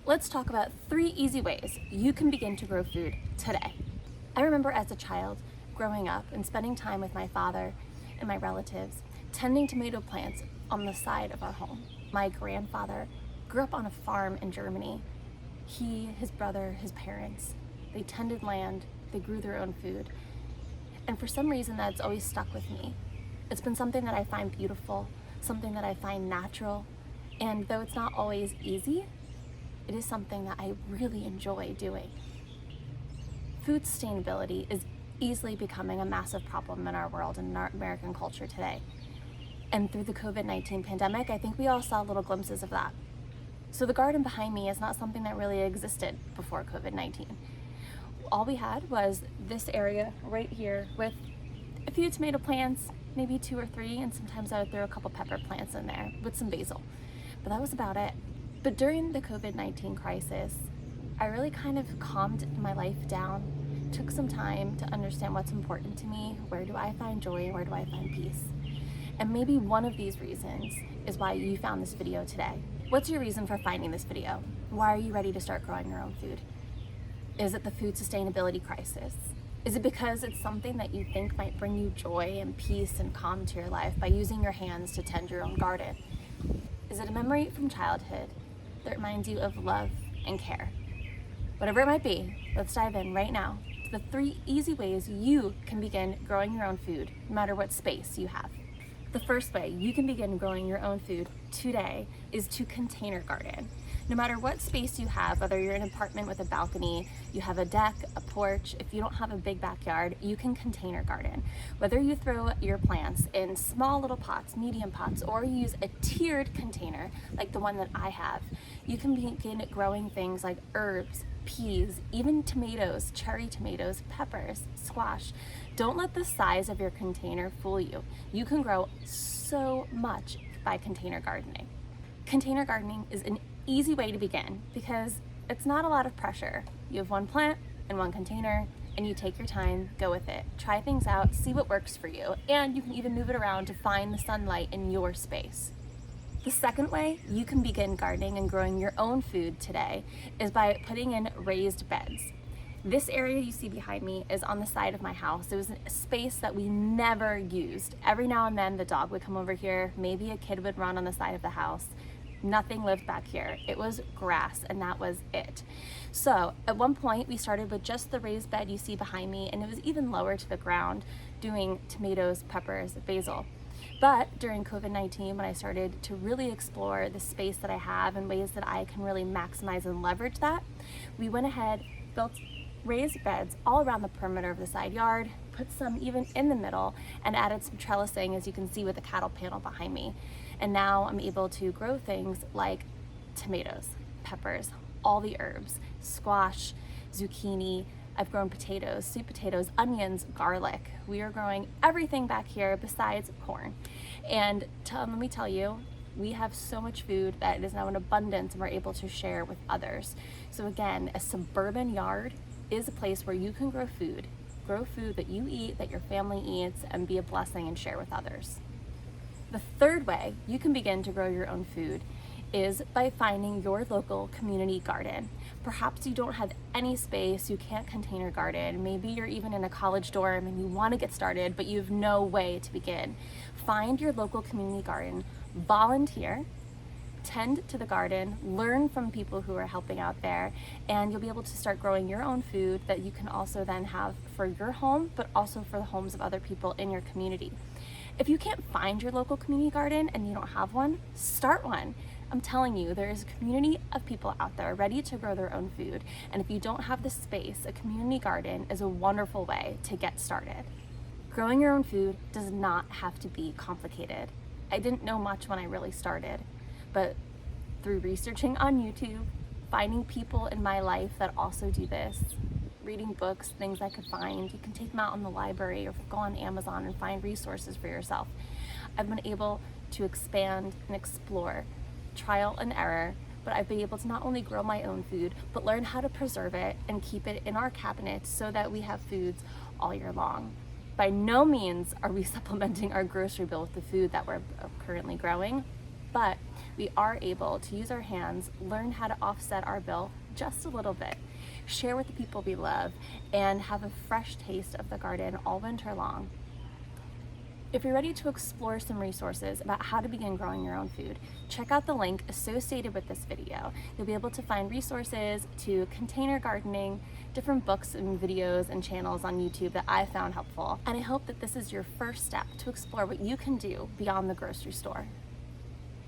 let's talk about 3 easy ways you can begin to grow food today. I remember as a child growing up and spending time with my father and my relatives tending tomato plants on the side of our home. My grandfather grew up on a farm in Germany. He, his brother, his parents, they tended land, they grew their own food. And for some reason that's always stuck with me. It's been something that I find beautiful, something that I find natural, and though it's not always easy, it is something that I really enjoy doing. Food sustainability is easily becoming a massive problem in our world and in our American culture today. And through the COVID-19 pandemic, I think we all saw little glimpses of that. So the garden behind me is not something that really existed before COVID-19. All we had was this area right here with a few tomato plants, maybe 2 or 3, and sometimes I would throw a couple pepper plants in there with some basil. But that was about it. But during the COVID-19 crisis, I really kind of calmed my life down, took some time to understand what's important to me, where do I find joy, where do I find peace. And maybe one of these reasons is why you found this video today. What's your reason for finding this video? Why are you ready to start growing your own food? Is it the food sustainability crisis? Is it because it's something that you think might bring you joy and peace and calm to your life by using your hands to tend your own garden? Is it a memory from childhood that reminds you of love and care? Whatever it might be, let's dive in right now to the 3 easy ways you can begin growing your own food, no matter what space you have. The first way you can begin growing your own food today is to container garden. No matter what space you have, whether you're in an apartment with a balcony, you have a deck, a porch, if you don't have a big backyard, you can container garden. Whether you throw your plants in small little pots, medium pots, or use a tiered container like the one that I have, you can begin growing things like herbs, peas, even tomatoes, cherry tomatoes, peppers, squash. Don't let the size of your container fool you. You can grow so much by container gardening. Container gardening is an easy way to begin because it's not a lot of pressure. You have one plant in one container and you take your time, go with it. Try things out, see what works for you, and you can even move it around to find the sunlight in your space. The second way you can begin gardening and growing your own food today is by putting in raised beds. This area you see behind me is on the side of my house. It was a space that we never used. Every now and then the dog would come over here, maybe a kid would run on the side of the house. Nothing lived back here. It was grass and that was it. So at one point we started with just the raised bed you see behind me, and it was even lower to the ground, doing tomatoes, peppers, basil. But during COVID-19, when I started to really explore the space that I have and ways that I can really maximize and leverage that, we went ahead, built raised beds all around the perimeter of the side yard, put some even in the middle, and added some trellising, as you can see with the cattle panel behind me. And now I'm able to grow things like tomatoes, peppers, all the herbs, squash, zucchini. I've grown potatoes, sweet potatoes, onions, garlic. We are growing everything back here besides corn. And let me tell you, we have so much food that is now in abundance and we're able to share with others. So again, a suburban yard is a place where you can grow food that you eat, that your family eats, and be a blessing and share with others. The third way you can begin to grow your own food is by finding your local community garden. Perhaps you don't have any space, you can't container garden, maybe you're even in a college dorm and you want to get started, but you have no way to begin. Find your local community garden, volunteer, tend to the garden, learn from people who are helping out there, and you'll be able to start growing your own food that you can also then have for your home, but also for the homes of other people in your community. If you can't find your local community garden and you don't have one, start one. I'm telling you, there is a community of people out there ready to grow their own food. And if you don't have the space, a community garden is a wonderful way to get started. Growing your own food does not have to be complicated. I didn't know much when I really started, but through researching on YouTube, finding people in my life that also do this, reading books, things I could find, you can take them out in the library or go on Amazon and find resources for yourself. I've been able to expand and explore, trial and error, but I've been able to not only grow my own food, but learn how to preserve it and keep it in our cabinets so that we have foods all year long. By no means are we supplementing our grocery bill with the food that we're currently growing, but we are able to use our hands, learn how to offset our bill just a little bit, share with the people we love, and have a fresh taste of the garden all winter long. If you're ready to explore some resources about how to begin growing your own food, check out the link associated with this video. You'll be able to find resources to container gardening, different books and videos and channels on YouTube that I found helpful. And I hope that this is your first step to explore what you can do beyond the grocery store.